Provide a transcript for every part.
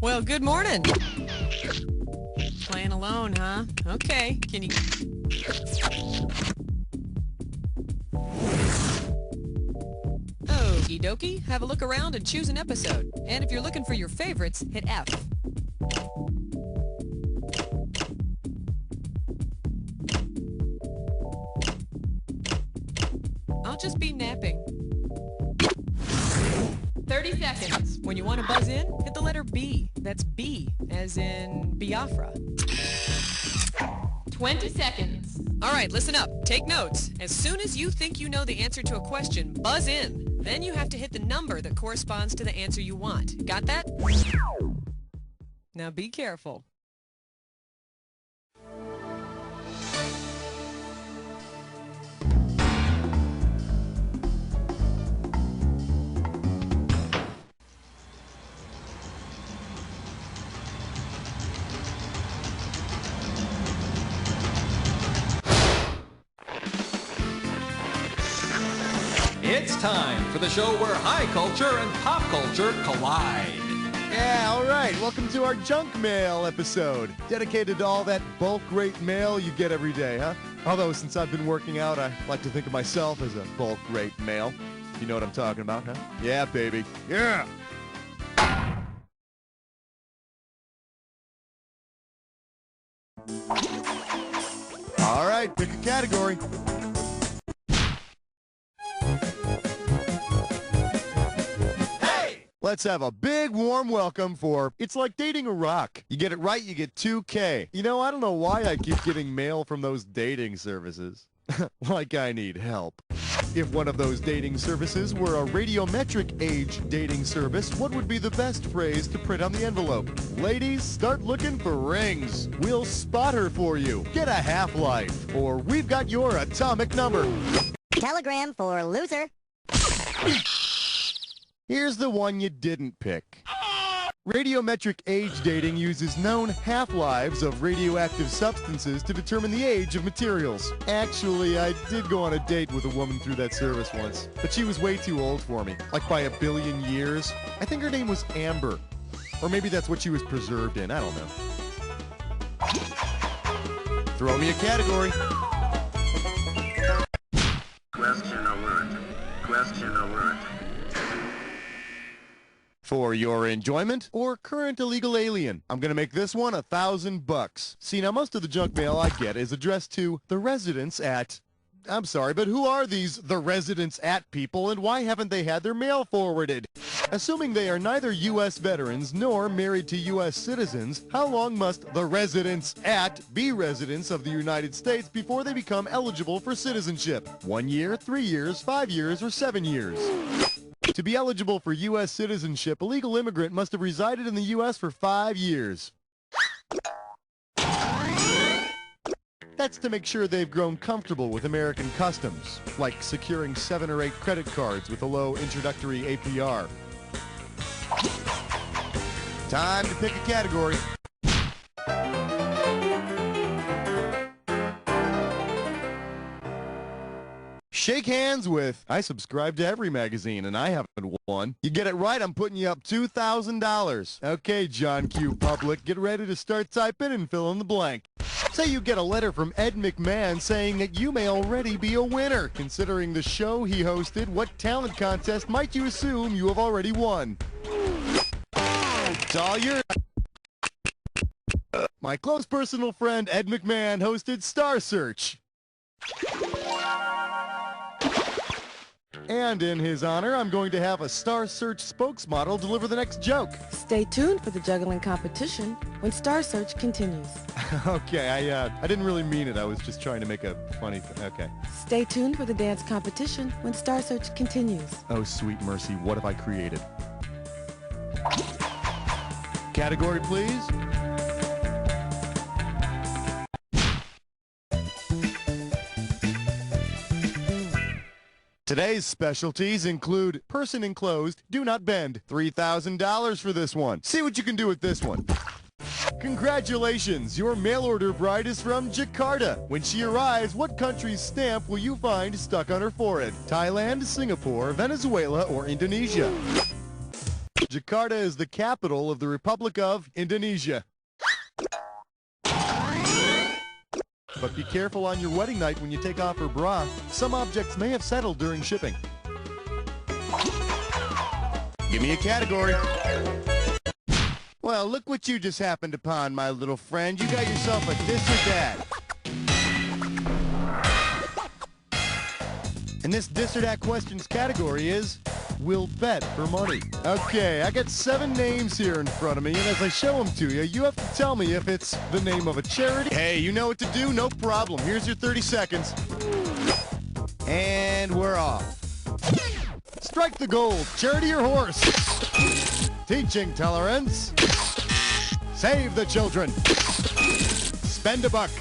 Well, good morning. Playing alone, huh? Okay, can you... Okie dokie, have a look around and choose an episode. And if you're looking for your favorites, hit F. I'll just be napping. 30 seconds. When you want to buzz in, hit the letter B. That's B, as in Biafra. 20 seconds. All right, listen up. Take notes. As soon as you think you know the answer to a question, buzz in. Then you have to hit the number that corresponds to the answer you want. Got that? Now be careful. It's time for the show where high culture and pop culture collide. Yeah, all right. Welcome to our junk mail episode, dedicated to all that bulk rate mail you get every day, huh? Although, since I've been working out, I like to think of myself as a bulk rate male. You know what I'm talking about, huh? Yeah, baby. Yeah! All right, pick a category. Let's have a big warm welcome for It's Like Dating a Rock. You get it right, you get 2K. You know, I don't know why I keep getting mail from those dating services. Like I need help. If one of those dating services were a radiometric age dating service, what would be the best phrase to print on the envelope? Ladies, start looking for rings. We'll spot her for you. Get a half-life. Or we've got your atomic number. Telegram for loser. Here's the one you didn't pick. Radiometric age dating uses known half-lives of radioactive substances to determine the age of materials. Actually, I did go on a date with a woman through that service once, but she was way too old for me, like by a billion years. I think her name was Amber. Or maybe that's what she was preserved in, I don't know. Throw me a category. Question alert. Question alert. For your enjoyment or current illegal alien. I'm gonna make this one $1,000. See, now most of the junk mail I get is addressed to the residents at... I'm sorry, but who are these the residents at people, and why haven't they had their mail forwarded? Assuming they are neither U.S. veterans nor married to U.S. citizens, how long must the residents at be residents of the United States before they become eligible for citizenship? 1 year, 3 years, 5 years, or 7 years? To be eligible for U.S. citizenship, a legal immigrant must have resided in the U.S. for 5 years. That's to make sure they've grown comfortable with American customs, like securing 7 or 8 credit cards with a low introductory APR. Time to pick a category. Shake hands with, I subscribe to every magazine, and I haven't won. You get it right, I'm putting you up $2,000. Okay, John Q. Public, get ready to start typing and fill in the blank. Say you get a letter from Ed McMahon saying that you may already be a winner. Considering the show he hosted, what talent contest might you assume you have already won? It's all yours. My close personal friend Ed McMahon hosted Star Search. And in his honor, I'm going to have a Star Search spokesmodel deliver the next joke. Stay tuned for the juggling competition when Star Search continues. Okay, I didn't really mean it. I was just trying to make a funny thing. Okay. Stay tuned for the dance competition when Star Search continues. Oh, sweet mercy, what have I created? Category, please. Today's specialties include person enclosed, do not bend. $3,000 for this one. See what you can do with this one. Congratulations, your mail order bride is from Jakarta. When she arrives, what country's stamp will you find stuck on her forehead? Thailand, Singapore, Venezuela, or Indonesia? Jakarta is the capital of the Republic of Indonesia. But be careful on your wedding night when you take off her bra. Some objects may have settled during shipping. Give me a category. Well, look what you just happened upon, my little friend. You got yourself a this or that. And this this or that questions category is, we'll bet for money. Okay, I got 7 names here in front of me, and as I show them to you, you have to tell me if it's the name of a charity. Hey, you know what to do? No problem. Here's your 30 seconds. And we're off. Strike the gold. Charity or horse? Teaching tolerance. Save the children. Spend a buck.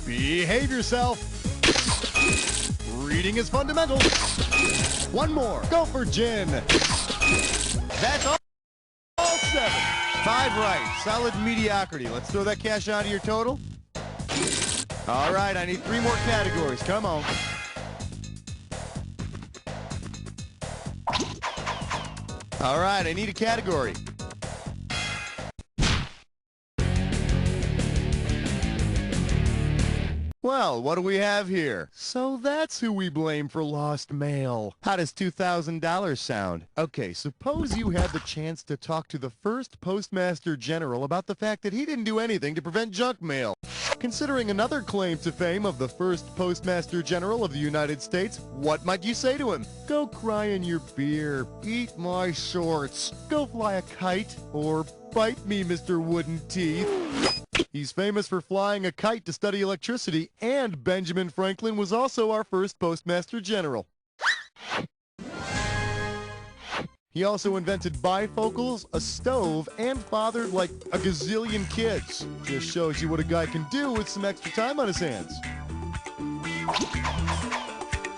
Behave yourself. Reading is fundamental. One more. Go for gin. That's all 7. 5 right. Solid mediocrity. Let's throw that cash onto your total. All right, I need 3 more categories. Come on. All right, I need a category. Well, what do we have here? So that's who we blame for lost mail. How does $2,000 sound? Okay, suppose you had the chance to talk to the first Postmaster General about the fact that he didn't do anything to prevent junk mail. Considering another claim to fame of the first Postmaster General of the United States, what might you say to him? Go cry in your beer, eat my shorts, go fly a kite, or bite me, Mr. Wooden Teeth. He's famous for flying a kite to study electricity, and Benjamin Franklin was also our first Postmaster General. He also invented bifocals, a stove, and fathered like a gazillion kids. Just shows you what a guy can do with some extra time on his hands.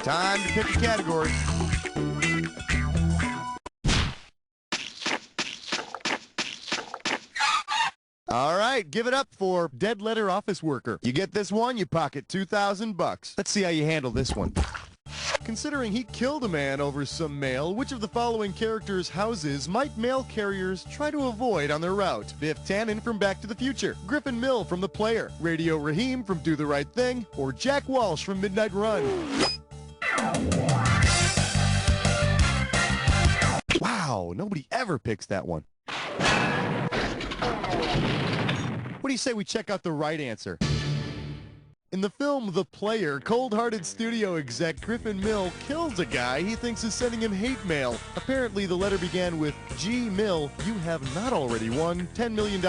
Time to pick a category. All right, give it up for dead letter office worker. You get this one, you pocket $2,000. Let's see how you handle this one. Considering he killed a man over some mail, which of the following characters' houses might mail carriers try to avoid on their route? Biff Tannen from Back to the Future, Griffin Mill from The Player, Radio Raheem from Do the Right Thing, or Jack Walsh from Midnight Run? Wow, nobody ever picks that one. What do you say we check out the right answer? In the film The Player, cold-hearted studio exec Griffin Mill kills a guy he thinks is sending him hate mail. Apparently, the letter began with, G. Mill, you have not already won $10 million.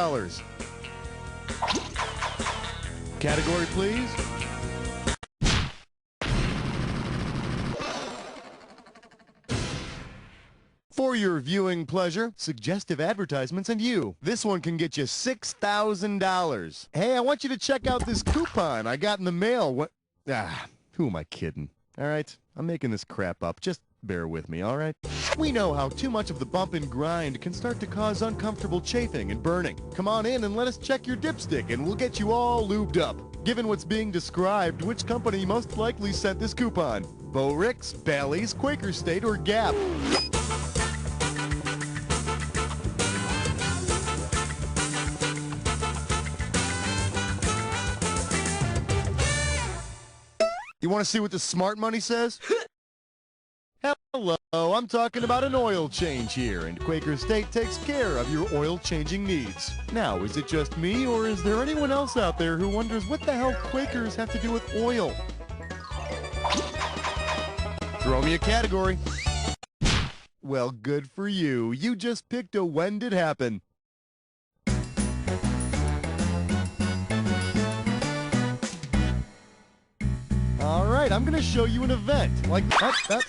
Category, please. For your viewing pleasure, suggestive advertisements, and you. This one can get you $6,000. Hey, I want you to check out this coupon I got in the mail. What? Who am I kidding? All right, I'm making this crap up. Just bear with me, all right? We know how too much of the bump and grind can start to cause uncomfortable chafing and burning. Come on in and let us check your dipstick, and we'll get you all lubed up. Given what's being described, which company most likely sent this coupon? Bo Ricks, Bally's, Quaker State, or Gap? You want to see what the smart money says? Hello, I'm talking about an oil change here, and Quaker State takes care of your oil changing needs. Now, is it just me, or is there anyone else out there who wonders what the hell Quakers have to do with oil? Throw me a category. Well, good for you. You just picked a when did happen. All right, I'm going to show you an event. Like,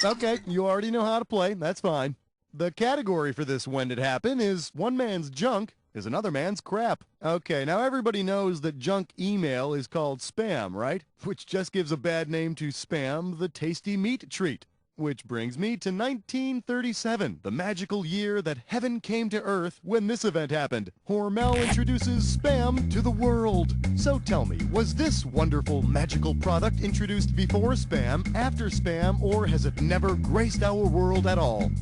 okay, you already know how to play. That's fine. The category for this when did happen is one man's junk is another man's crap. Okay, now everybody knows that junk email is called spam, right? Which just gives a bad name to Spam, the tasty meat treat. Which brings me to 1937, the magical year that heaven came to earth when this event happened. Hormel introduces Spam to the world. So tell me, was this wonderful magical product introduced before Spam, after Spam, or has it never graced our world at all?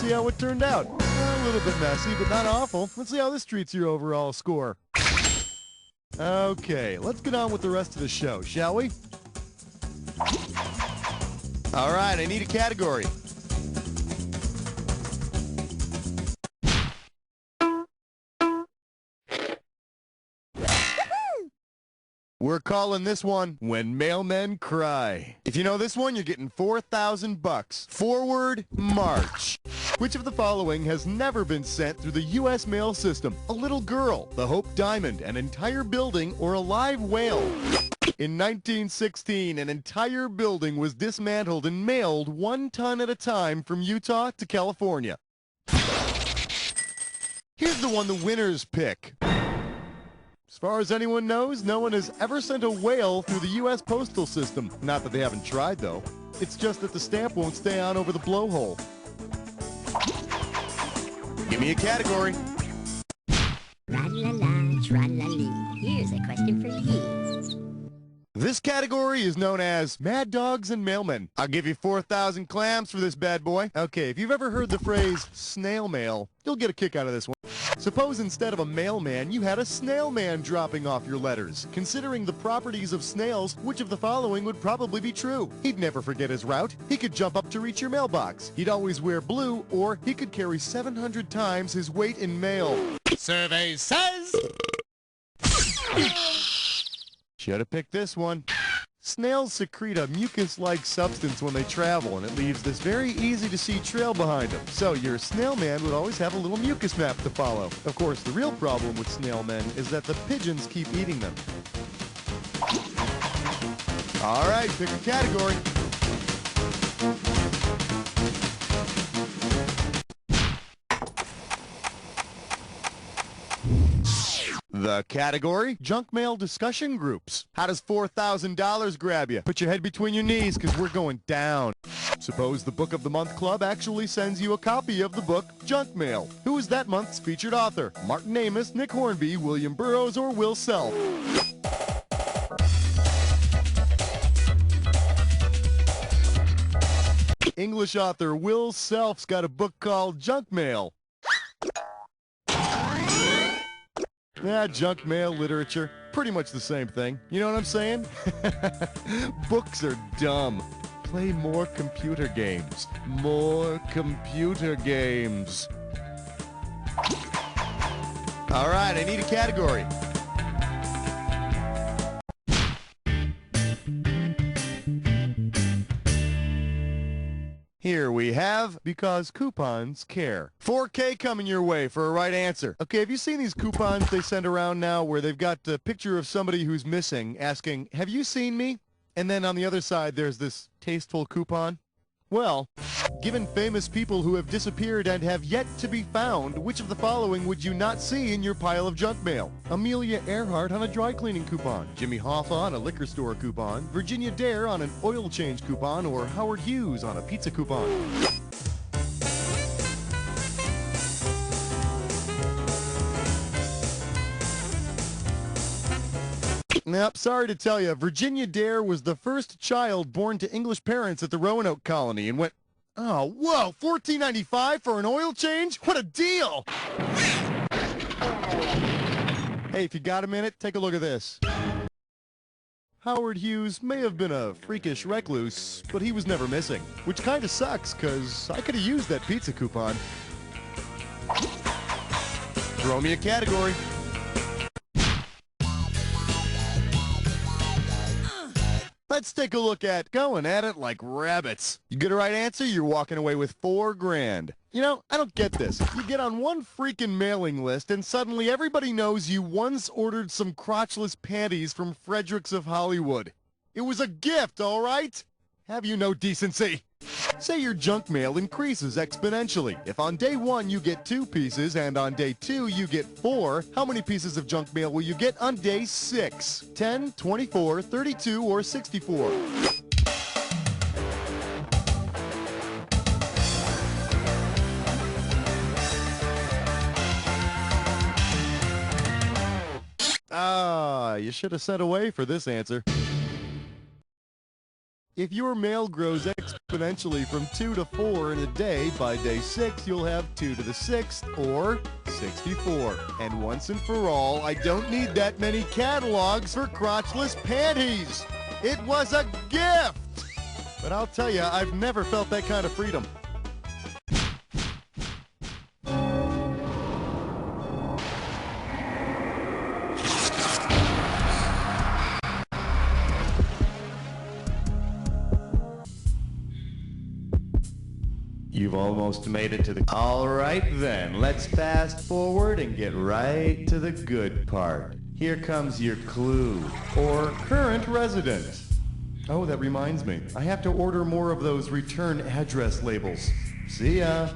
see how it turned out. A little bit messy, but not awful. Let's see how this treats your overall score. Okay, let's get on with the rest of the show, shall we? All right, I need a category. We're calling this one When Mailmen Cry. If you know this one, you're getting 4,000 bucks. Forward, march. Which of the following has never been sent through the U.S. mail system? A little girl, the Hope Diamond, an entire building, or a live whale? In 1916, an entire building was dismantled and mailed 1 ton at a time from Utah to California. Here's the one the winners pick. As far as anyone knows, no one has ever sent a whale through the U.S. postal system. Not that they haven't tried, though. It's just that the stamp won't stay on over the blowhole. Give me a category. Tra-la-la, tra-la-lee. Here's a question for you. This category is known as Mad Dogs and Mailmen. I'll give you 4,000 clams for this bad boy. Okay, if you've ever heard the phrase snail mail, you'll get a kick out of this one. Suppose instead of a mailman, you had a snail man dropping off your letters. Considering the properties of snails, which of the following would probably be true? He'd never forget his route. He could jump up to reach your mailbox. He'd always wear blue, or he could carry 700 times his weight in mail. Survey says... Should have picked this one. Snails secrete a mucus-like substance when they travel, and it leaves this very easy-to-see trail behind them. So your snail man would always have a little mucus map to follow. Of course, the real problem with snail men is that the pigeons keep eating them. All right, pick a category. The category, junk mail discussion groups. How does $4,000 grab you? Put your head between your knees because we're going down. Suppose the Book of the Month Club actually sends you a copy of the book Junk Mail. Who is that month's featured author? Martin Amis, Nick Hornby, William Burroughs, or Will Self? English author Will Self's got a book called Junk Mail. Yeah, junk mail literature, pretty much the same thing. You know what I'm saying? Books are dumb. Play more computer games. More computer games. All right, I need a category. Here we have Because Coupons Care. 4K coming your way for a right answer. Okay, have you seen these coupons they send around now where they've got a picture of somebody who's missing asking, "Have you seen me?" And then on the other side there's this tasteful coupon? Well, given famous people who have disappeared and have yet to be found, which of the following would you not see in your pile of junk mail? Amelia Earhart on a dry cleaning coupon, Jimmy Hoffa on a liquor store coupon, Virginia Dare on an oil change coupon, or Howard Hughes on a pizza coupon? Nope, sorry to tell you, Virginia Dare was the first child born to English parents at the Roanoke colony and went, oh, whoa, $14.95 for an oil change? What a deal! Hey, if you got a minute, take a look at this. Howard Hughes may have been a freakish recluse, but he was never missing, which kind of sucks, because I could have used that pizza coupon. Throw me a category. Let's take a look at going at it like rabbits. You get a right answer, you're walking away with $4 grand. You know, I don't get this. You get on one freaking mailing list and suddenly everybody knows you once ordered some crotchless panties from Fredericks of Hollywood. It was a gift, all right? Have you no decency? Say your junk mail increases exponentially. If on day 1 you get 2 pieces and on day 2 you get 4, how many pieces of junk mail will you get on day 6? 10, 24, 32, or 64? Ah, you should have sent away for this answer. If your mail grows exponentially from 2 to 4 in a day. By day 6, you'll have 2 to the 6th, or 64. And once and for all, I don't need that many catalogs for crotchless panties. It was a gift! But I'll tell you, I've never felt that kind of freedom. You've almost made it to the... All right then, let's fast forward and get right to the good part. Here comes your clue, or current resident. Oh, that reminds me. I have to order more of those return address labels. See ya.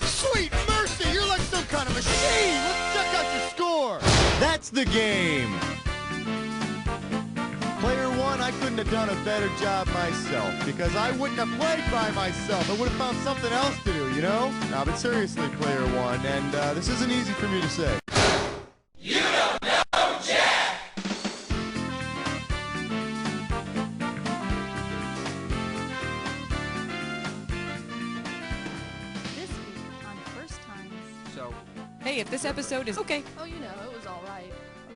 Sweet mercy, you're like some kind of machine! Let's check out your score! That's the game! Player 1, I couldn't have done a better job myself, because I wouldn't have played by myself. I would have found something else to do, you know? Nah, but seriously, Player 1, and this isn't easy for me to say. You don't know Jack! This week on First Times. Hey, if this episode is okay. Oh, you know, it was all right.